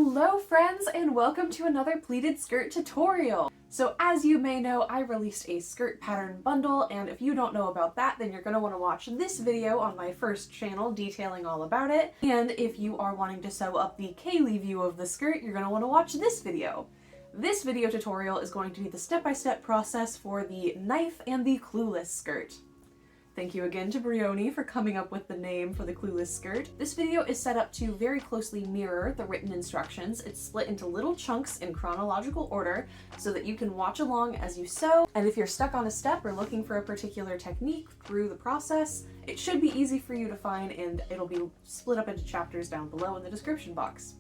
Hello friends, and welcome to another pleated skirt tutorial. So as you may know, I released a skirt pattern bundle, and if you don't know about that, then you're going to want to watch this video on my first channel detailing all about it. And if you are wanting to sew up the Kaylie view of the skirt, you're going to want to watch this video. This video tutorial is going to be the step-by-step process for the Knife and the Clueless skirt. Thank you again to Brioni for coming up with the name for the Clueless skirt. This video is set up to very closely mirror the written instructions. It's split into little chunks in chronological order so that you can watch along as you sew. And if you're stuck on a step or looking for a particular technique through the process, it should be easy for you to find, and it'll be split up into chapters down below in the description box.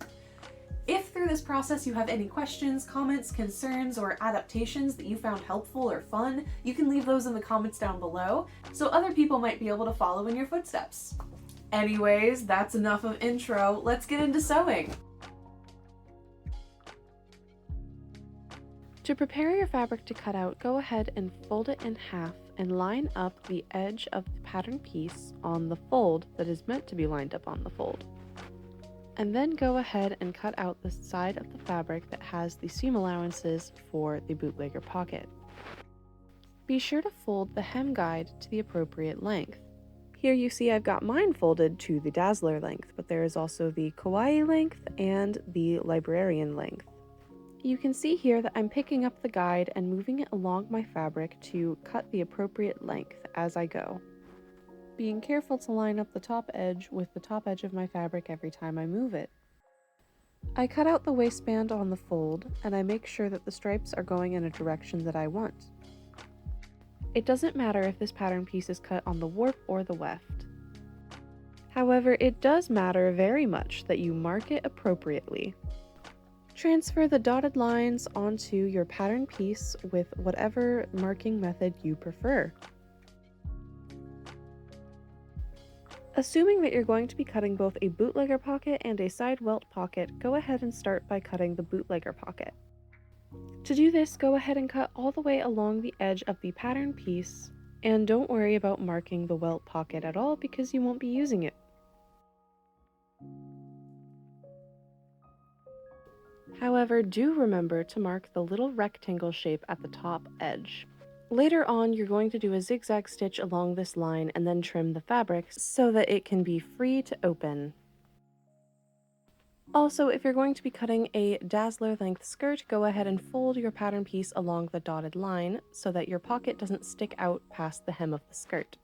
If through this process you have any questions, comments, concerns, or adaptations that you found helpful or fun, you can leave those in the comments down below so other people might be able to follow in your footsteps. Anyways, that's enough of intro. Let's get into sewing. To prepare your fabric to cut out, go ahead and fold it in half and line up the edge of the pattern piece on the fold that is meant to be lined up on the fold. And then go ahead and cut out the side of the fabric that has the seam allowances for the bootlegger pocket. Be sure to fold the hem guide to the appropriate length. Here you see I've got mine folded to the Dazzler length, but there is also the Kawaii length and the Librarian length. You can see here that I'm picking up the guide and moving it along my fabric to cut the appropriate length as I go, being careful to line up the top edge with the top edge of my fabric every time I move it. I cut out the waistband on the fold, and I make sure that the stripes are going in a direction that I want. It doesn't matter if this pattern piece is cut on the warp or the weft. However, it does matter very much that you mark it appropriately. Transfer the dotted lines onto your pattern piece with whatever marking method you prefer. Assuming that you're going to be cutting both a bootlegger pocket and a side welt pocket, go ahead and start by cutting the bootlegger pocket. To do this, go ahead and cut all the way along the edge of the pattern piece, and don't worry about marking the welt pocket at all because you won't be using it. However, do remember to mark the little rectangle shape at the top edge. Later on, you're going to do a zigzag stitch along this line and then trim the fabric so that it can be free to open. Also, if you're going to be cutting a Dazzler length skirt, go ahead and fold your pattern piece along the dotted line so that your pocket doesn't stick out past the hem of the skirt.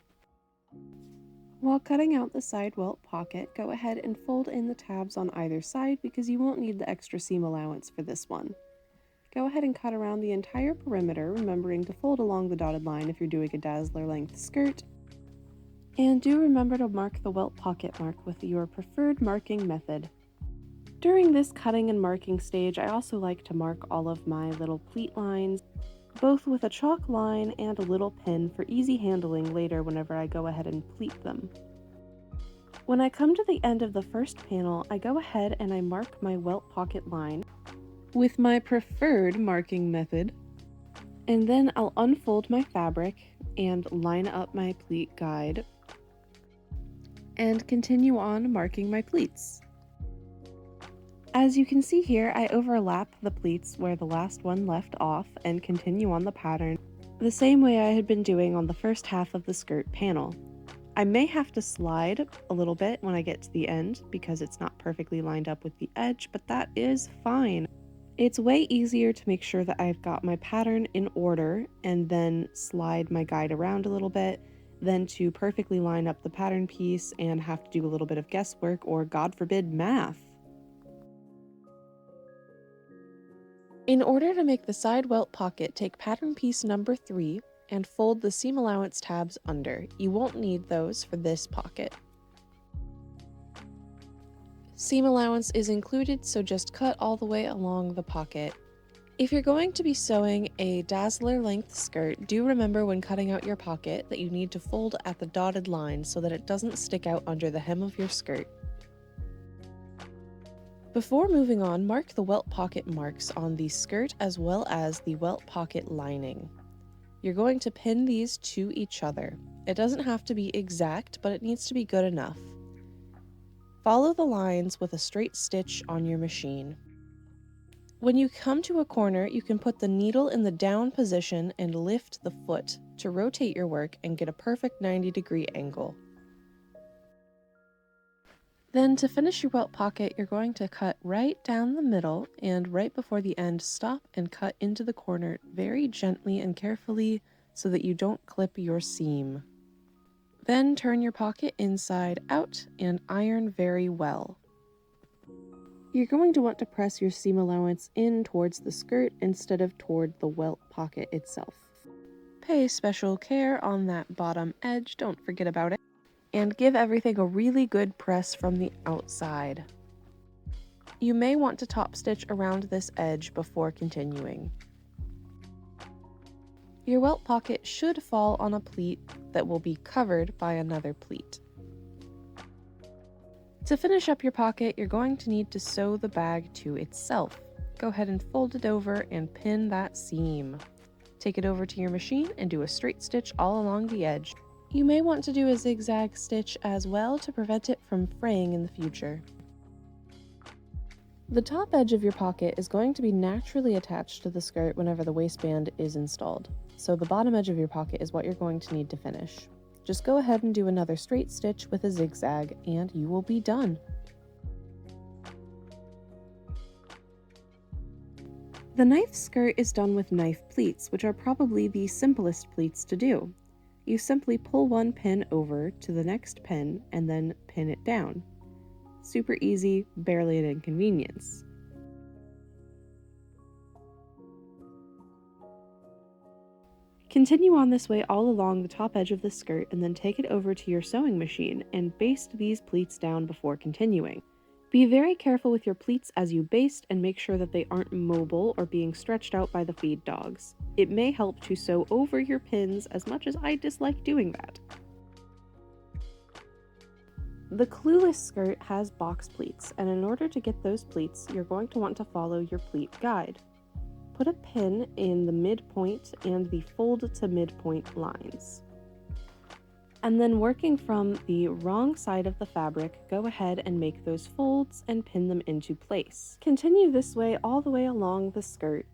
While cutting out the side welt pocket, go ahead and fold in the tabs on either side because you won't need the extra seam allowance for this one. Go ahead and cut around the entire perimeter, remembering to fold along the dotted line if you're doing a Dazzler length skirt. And do remember to mark the welt pocket mark with your preferred marking method. During this cutting and marking stage, I also like to mark all of my little pleat lines, both with a chalk line and a little pin for easy handling later whenever I go ahead and pleat them. When I come to the end of the first panel, I go ahead and I mark my welt pocket line with my preferred marking method, and then I'll unfold my fabric and line up my pleat guide and continue on marking my pleats. As you can see here, I overlap the pleats where the last one left off and continue on the pattern the same way I had been doing on the first half of the skirt panel. I may have to slide a little bit when I get to the end because it's not perfectly lined up with the edge, but that is fine. It's way easier to make sure that I've got my pattern in order and then slide my guide around a little bit than to perfectly line up the pattern piece and have to do a little bit of guesswork or, God forbid, math. In order to make the side welt pocket, take pattern piece number 3 and fold the seam allowance tabs under. You won't need those for this pocket. Seam allowance is included, so just cut all the way along the pocket. If you're going to be sewing a Dazzler length skirt, do remember when cutting out your pocket that you need to fold at the dotted line so that it doesn't stick out under the hem of your skirt. Before moving on, mark the welt pocket marks on the skirt as well as the welt pocket lining. You're going to pin these to each other. It doesn't have to be exact, but it needs to be good enough. Follow the lines with a straight stitch on your machine. When you come to a corner, you can put the needle in the down position and lift the foot to rotate your work and get a perfect 90-degree angle. Then to finish your welt pocket, you're going to cut right down the middle, and right before the end, stop and cut into the corner very gently and carefully so that you don't clip your seam. Then turn your pocket inside out and iron very well. You're going to want to press your seam allowance in towards the skirt instead of toward the welt pocket itself. Pay special care on that bottom edge, don't forget about it, and give everything a really good press from the outside. You may want to top stitch around this edge before continuing. Your welt pocket should fall on a pleat that will be covered by another pleat. To finish up your pocket, you're going to need to sew the bag to itself. Go ahead and fold it over and pin that seam. Take it over to your machine and do a straight stitch all along the edge. You may want to do a zigzag stitch as well to prevent it from fraying in the future. The top edge of your pocket is going to be naturally attached to the skirt whenever the waistband is installed, so the bottom edge of your pocket is what you're going to need to finish. Just go ahead and do another straight stitch with a zigzag and you will be done. The knife skirt is done with knife pleats, which are probably the simplest pleats to do. You simply pull one pin over to the next pin and then pin it down. Super easy, barely an inconvenience. Continue on this way all along the top edge of the skirt and then take it over to your sewing machine and baste these pleats down before continuing. Be very careful with your pleats as you baste and make sure that they aren't mobile or being stretched out by the feed dogs. It may help to sew over your pins as much as I dislike doing that. The Clueless skirt has box pleats, and in order to get those pleats, you're going to want to follow your pleat guide. Put a pin in the midpoint and the fold to midpoint lines. And then working from the wrong side of the fabric, go ahead and make those folds and pin them into place. Continue this way all the way along the skirt.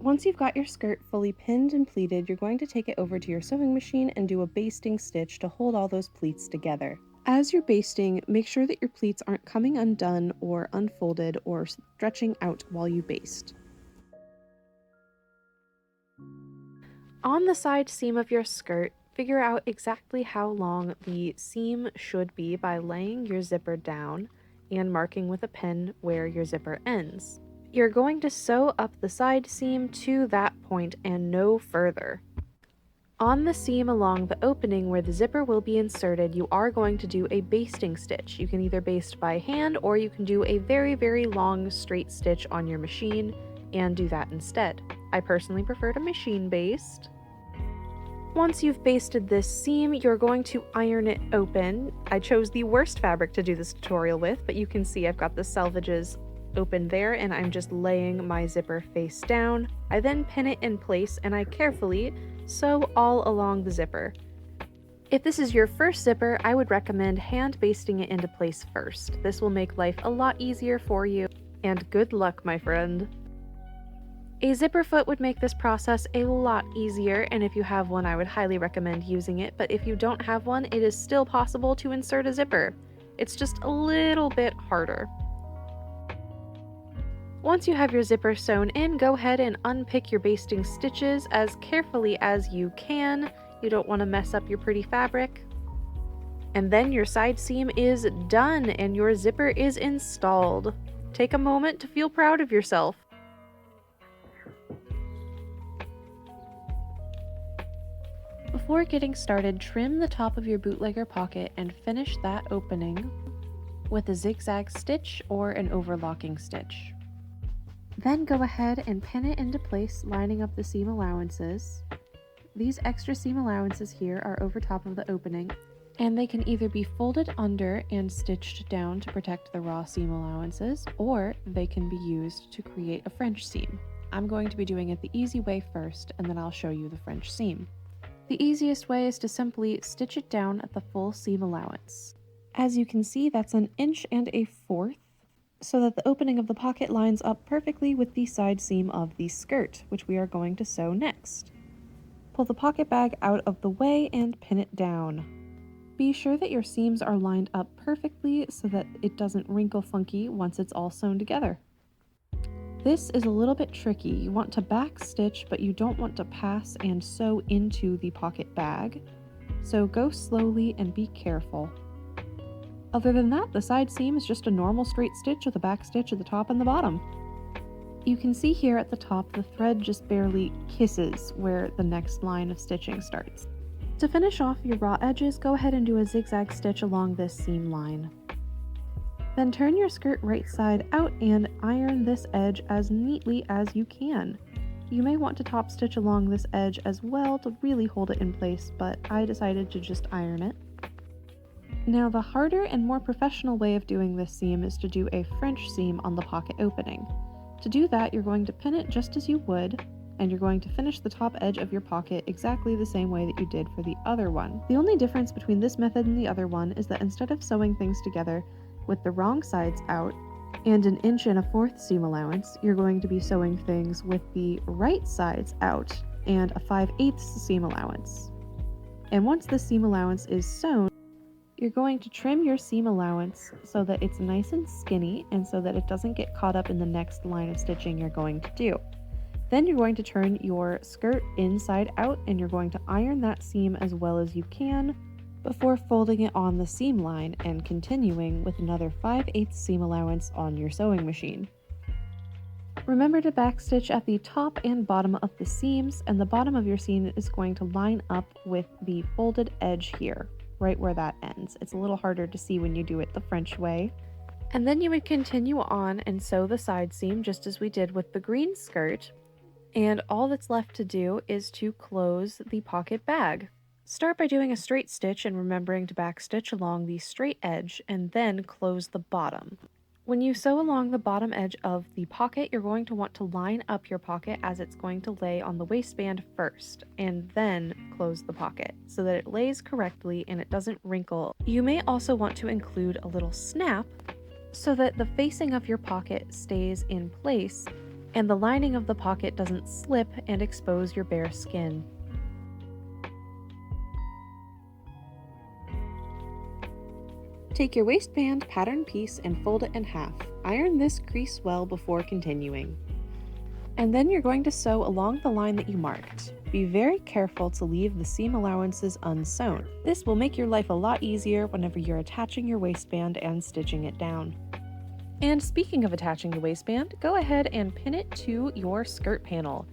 Once you've got your skirt fully pinned and pleated, you're going to take it over to your sewing machine and do a basting stitch to hold all those pleats together. As you're basting, make sure that your pleats aren't coming undone or unfolded or stretching out while you baste. On the side seam of your skirt, figure out exactly how long the seam should be by laying your zipper down and marking with a pen where your zipper ends. You're going to sew up the side seam to that point and no further. On the seam along the opening where the zipper will be inserted, you are going to do a basting stitch. You can either baste by hand or you can do a very, very long straight stitch on your machine and do that instead. I personally prefer to machine baste. Once you've basted this seam, you're going to iron it open. I chose the worst fabric to do this tutorial with, but you can see I've got the selvages open there and I'm just laying my zipper face down. I then pin it in place and I carefully sew all along the zipper. If this is your first zipper, I would recommend hand basting it into place first. This will make life a lot easier for you, and good luck, my friend. A zipper foot would make this process a lot easier, and if you have one, I would highly recommend using it, but if you don't have one, it is still possible to insert a zipper. It's just a little bit harder. Once you have your zipper sewn in, go ahead and unpick your basting stitches as carefully as you can. You don't want to mess up your pretty fabric. And then your side seam is done and your zipper is installed. Take a moment to feel proud of yourself. Before getting started, trim the top of your bootlegger pocket and finish that opening with a zigzag stitch or an overlocking stitch. Then go ahead and pin it into place, lining up the seam allowances. These extra seam allowances here are over top of the opening, and they can either be folded under and stitched down to protect the raw seam allowances, or they can be used to create a French seam. I'm going to be doing it the easy way first, and then I'll show you the French seam. The easiest way is to simply stitch it down at the full seam allowance. As you can see, that's 1 1/4 inches. so that the opening of the pocket lines up perfectly with the side seam of the skirt, which we are going to sew next. Pull the pocket bag out of the way and pin it down. Be sure that your seams are lined up perfectly so that it doesn't wrinkle funky once it's all sewn together. This is a little bit tricky. You want to back stitch, but you don't want to pass and sew into the pocket bag, so go slowly and be careful. Other than that, the side seam is just a normal straight stitch with a back stitch at the top and the bottom. You can see here at the top the thread just barely kisses where the next line of stitching starts. To finish off your raw edges, go ahead and do a zigzag stitch along this seam line. Then turn your skirt right side out and iron this edge as neatly as you can. You may want to top stitch along this edge as well to really hold it in place, but I decided to just iron it. Now the harder and more professional way of doing this seam is to do a French seam on the pocket opening. To do that, you're going to pin it just as you would, and you're going to finish the top edge of your pocket exactly the same way that you did for the other one. The only difference between this method and the other one is that instead of sewing things together with the wrong sides out and 1 1/4 inch seam allowance, you're going to be sewing things with the right sides out and a 5/8 seam allowance. And once the seam allowance is sewn, you're going to trim your seam allowance so that it's nice and skinny and so that it doesn't get caught up in the next line of stitching you're going to do. Then you're going to turn your skirt inside out and you're going to iron that seam as well as you can before folding it on the seam line and continuing with another 5/8 seam allowance on your sewing machine. Remember to backstitch at the top and bottom of the seams, and the bottom of your seam is going to line up with the folded edge here, right where that ends. It's a little harder to see when you do it the French way. And then you would continue on and sew the side seam just as we did with the green skirt, and all that's left to do is to close the pocket bag. Start by doing a straight stitch and remembering to backstitch along the straight edge and then close the bottom. When you sew along the bottom edge of the pocket, you're going to want to line up your pocket as it's going to lay on the waistband first, and then close the pocket so that it lays correctly and it doesn't wrinkle. You may also want to include a little snap so that the facing of your pocket stays in place and the lining of the pocket doesn't slip and expose your bare skin. Take your waistband pattern piece and fold it in half. Iron this crease well before continuing. And then you're going to sew along the line that you marked. Be very careful to leave the seam allowances unsewn. This will make your life a lot easier whenever you're attaching your waistband and stitching it down. And speaking of attaching the waistband, go ahead and pin it to your skirt panel.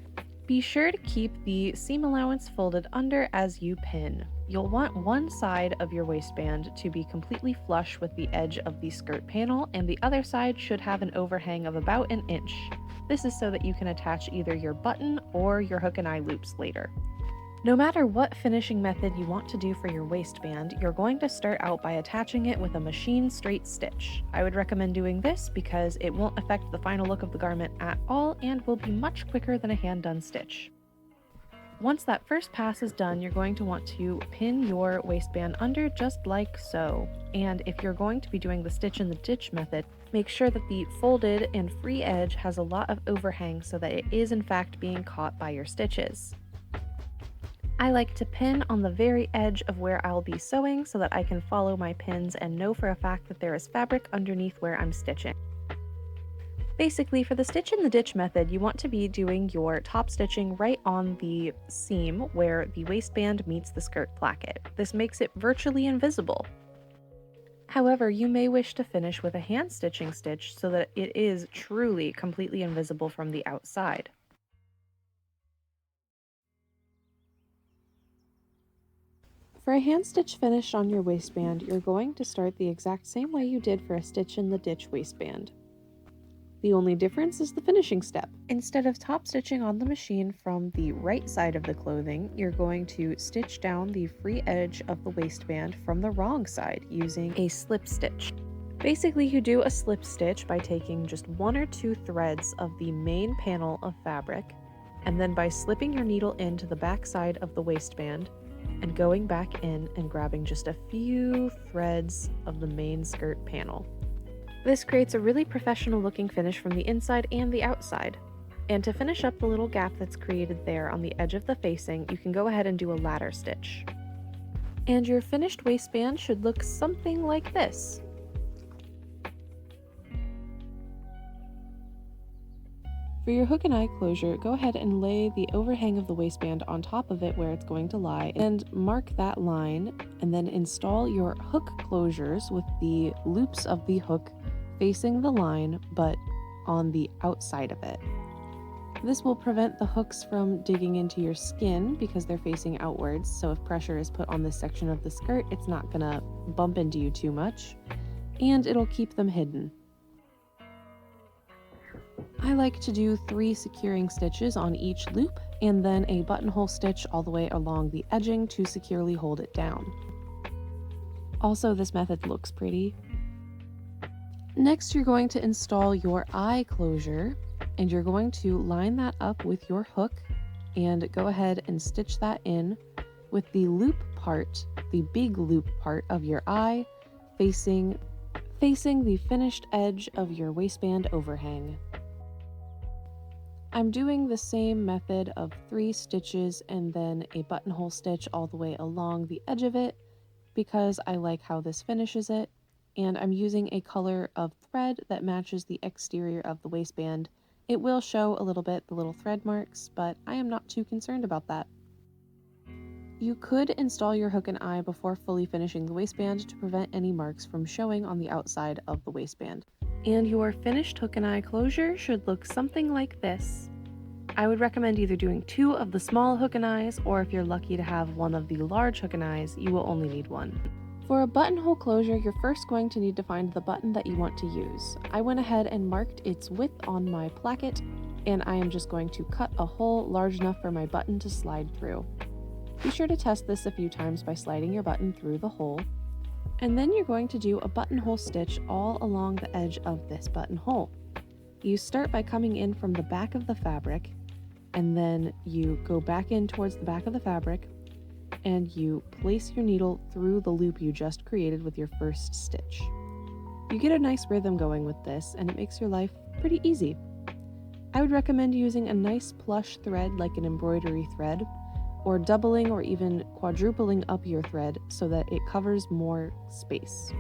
Be sure to keep the seam allowance folded under as you pin. You'll want one side of your waistband to be completely flush with the edge of the skirt panel, and the other side should have an overhang of about 1 inch. This is so that you can attach either your button or your hook and eye loops later. No matter what finishing method you want to do for your waistband, you're going to start out by attaching it with a machine straight stitch. I would recommend doing this because it won't affect the final look of the garment at all and will be much quicker than a hand-done stitch. Once that first pass is done, you're going to want to pin your waistband under just like so. And if you're going to be doing the stitch in the ditch method, make sure that the folded and free edge has a lot of overhang so that it is in fact being caught by your stitches. I like to pin on the very edge of where I'll be sewing so that I can follow my pins and know for a fact that there is fabric underneath where I'm stitching. Basically, for the stitch in the ditch method, you want to be doing your top stitching right on the seam where the waistband meets the skirt placket. This makes it virtually invisible. However, you may wish to finish with a hand stitching stitch so that it is truly completely invisible from the outside. For a hand stitch finish on your waistband, you're going to start the exact same way you did for a stitch in the ditch waistband. The only difference is the finishing step. Instead of top stitching on the machine from the right side of the clothing, you're going to stitch down the free edge of the waistband from the wrong side using a slip stitch. Basically, you do a slip stitch by taking just 1 or 2 threads of the main panel of fabric, and then by slipping your needle into the back side of the waistband and going back in and grabbing just a few threads of the main skirt panel. This creates a really professional looking finish from the inside and the outside. And to finish up the little gap that's created there on the edge of the facing, you can go ahead and do a ladder stitch. And your finished waistband should look something like this. For your hook and eye closure, go ahead and lay the overhang of the waistband on top of it where it's going to lie and mark that line, and then install your hook closures with the loops of the hook facing the line but on the outside of it. This will prevent the hooks from digging into your skin because they're facing outwards, so if pressure is put on this section of the skirt, it's not gonna bump into you too much, and it'll keep them hidden. I like to do 3 securing stitches on each loop and then a buttonhole stitch all the way along the edging to securely hold it down. Also, this method looks pretty. Next, you're going to install your eye closure, and you're going to line that up with your hook and go ahead and stitch that in with the loop part, the big loop part of your eye facing the finished edge of your waistband overhang. I'm doing the same method of 3 stitches and then a buttonhole stitch all the way along the edge of it because I like how this finishes it, and I'm using a color of thread that matches the exterior of the waistband. It will show a little bit the little thread marks, but I am not too concerned about that. You could install your hook and eye before fully finishing the waistband to prevent any marks from showing on the outside of the waistband. And your finished hook and eye closure should look something like this. I would recommend either doing 2 of the small hook and eyes, or if you're lucky to have one of the large hook and eyes, you will only need 1. For a buttonhole closure, you're first going to need to find the button that you want to use. I went ahead and marked its width on my placket, and I am just going to cut a hole large enough for my button to slide through. Be sure to test this a few times by sliding your button through the hole. And then you're going to do a buttonhole stitch all along the edge of this buttonhole. You start by coming in from the back of the fabric, and then you go back in towards the back of the fabric, and you place your needle through the loop you just created with your first stitch. You get a nice rhythm going with this, and it makes your life pretty easy. I would recommend using a nice plush thread like an embroidery thread, or doubling or even quadrupling up your thread so that it covers more space.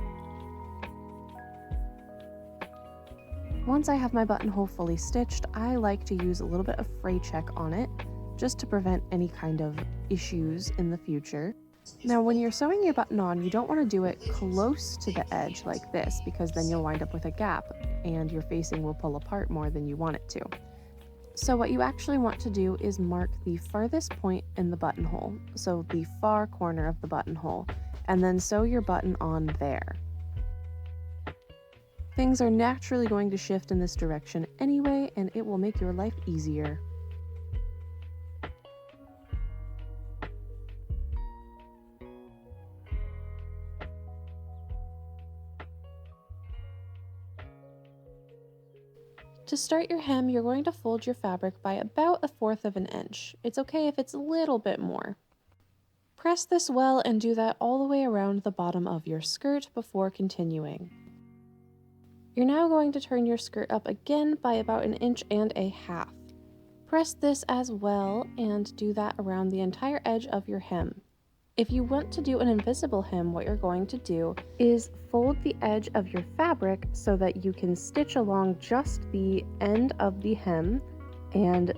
Once I have my buttonhole fully stitched, I like to use a little bit of fray check on it just to prevent any kind of issues in the future. Now, when you're sewing your button on, you don't want to do it close to the edge like this, because then you'll wind up with a gap and your facing will pull apart more than you want it to. So what you actually want to do is mark the farthest point in the buttonhole, so the far corner of the buttonhole, and then sew your button on there. Things are naturally going to shift in this direction anyway, and it will make your life easier. To start your hem, you're going to fold your fabric by about 1/4 of an inch. It's okay if it's a little bit more. Press this well and do that all the way around the bottom of your skirt before continuing. You're now going to turn your skirt up again by about 1.5 inches. Press this as well and do that around the entire edge of your hem. If you want to do an invisible hem, what you're going to do is fold the edge of your fabric so that you can stitch along just the end of the hem, and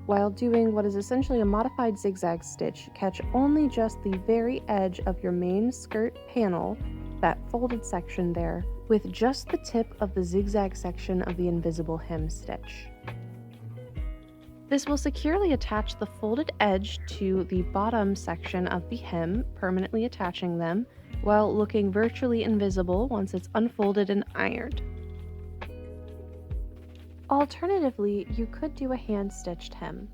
while doing what is essentially a modified zigzag stitch, catch only just the very edge of your main skirt panel, that folded section there, with just the tip of the zigzag section of the invisible hem stitch. This will securely attach the folded edge to the bottom section of the hem, permanently attaching them, while looking virtually invisible once it's unfolded and ironed. Alternatively, you could do a hand-stitched hem.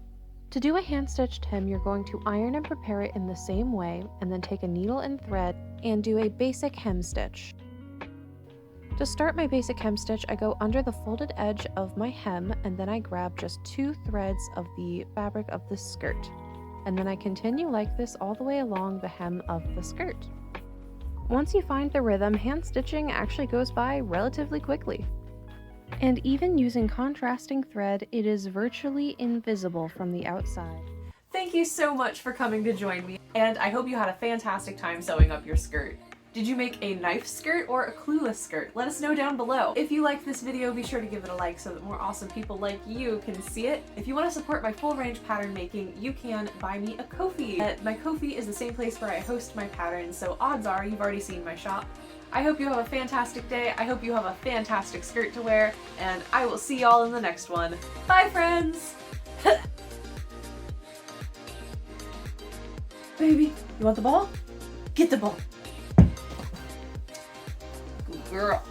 To do a hand-stitched hem, you're going to iron and prepare it in the same way, and then take a needle and thread and do a basic hem stitch. To start my basic hem stitch, I go under the folded edge of my hem, and then I grab just 2 threads of the fabric of the skirt. And then I continue like this all the way along the hem of the skirt. Once you find the rhythm, hand stitching actually goes by relatively quickly. And even using contrasting thread, it is virtually invisible from the outside. Thank you so much for coming to join me, and I hope you had a fantastic time sewing up your skirt. Did you make a knife skirt or a clueless skirt? Let us know down below. If you liked this video, be sure to give it a like so that more awesome people like you can see it. If you want to support my full range pattern making, you can buy me a Ko-fi. My Ko-fi is the same place where I host my patterns, so odds are you've already seen my shop. I hope you have a fantastic day, I hope you have a fantastic skirt to wear, and I will see y'all in the next one. Bye, friends! Baby, you want the ball? Get the ball. Good girl.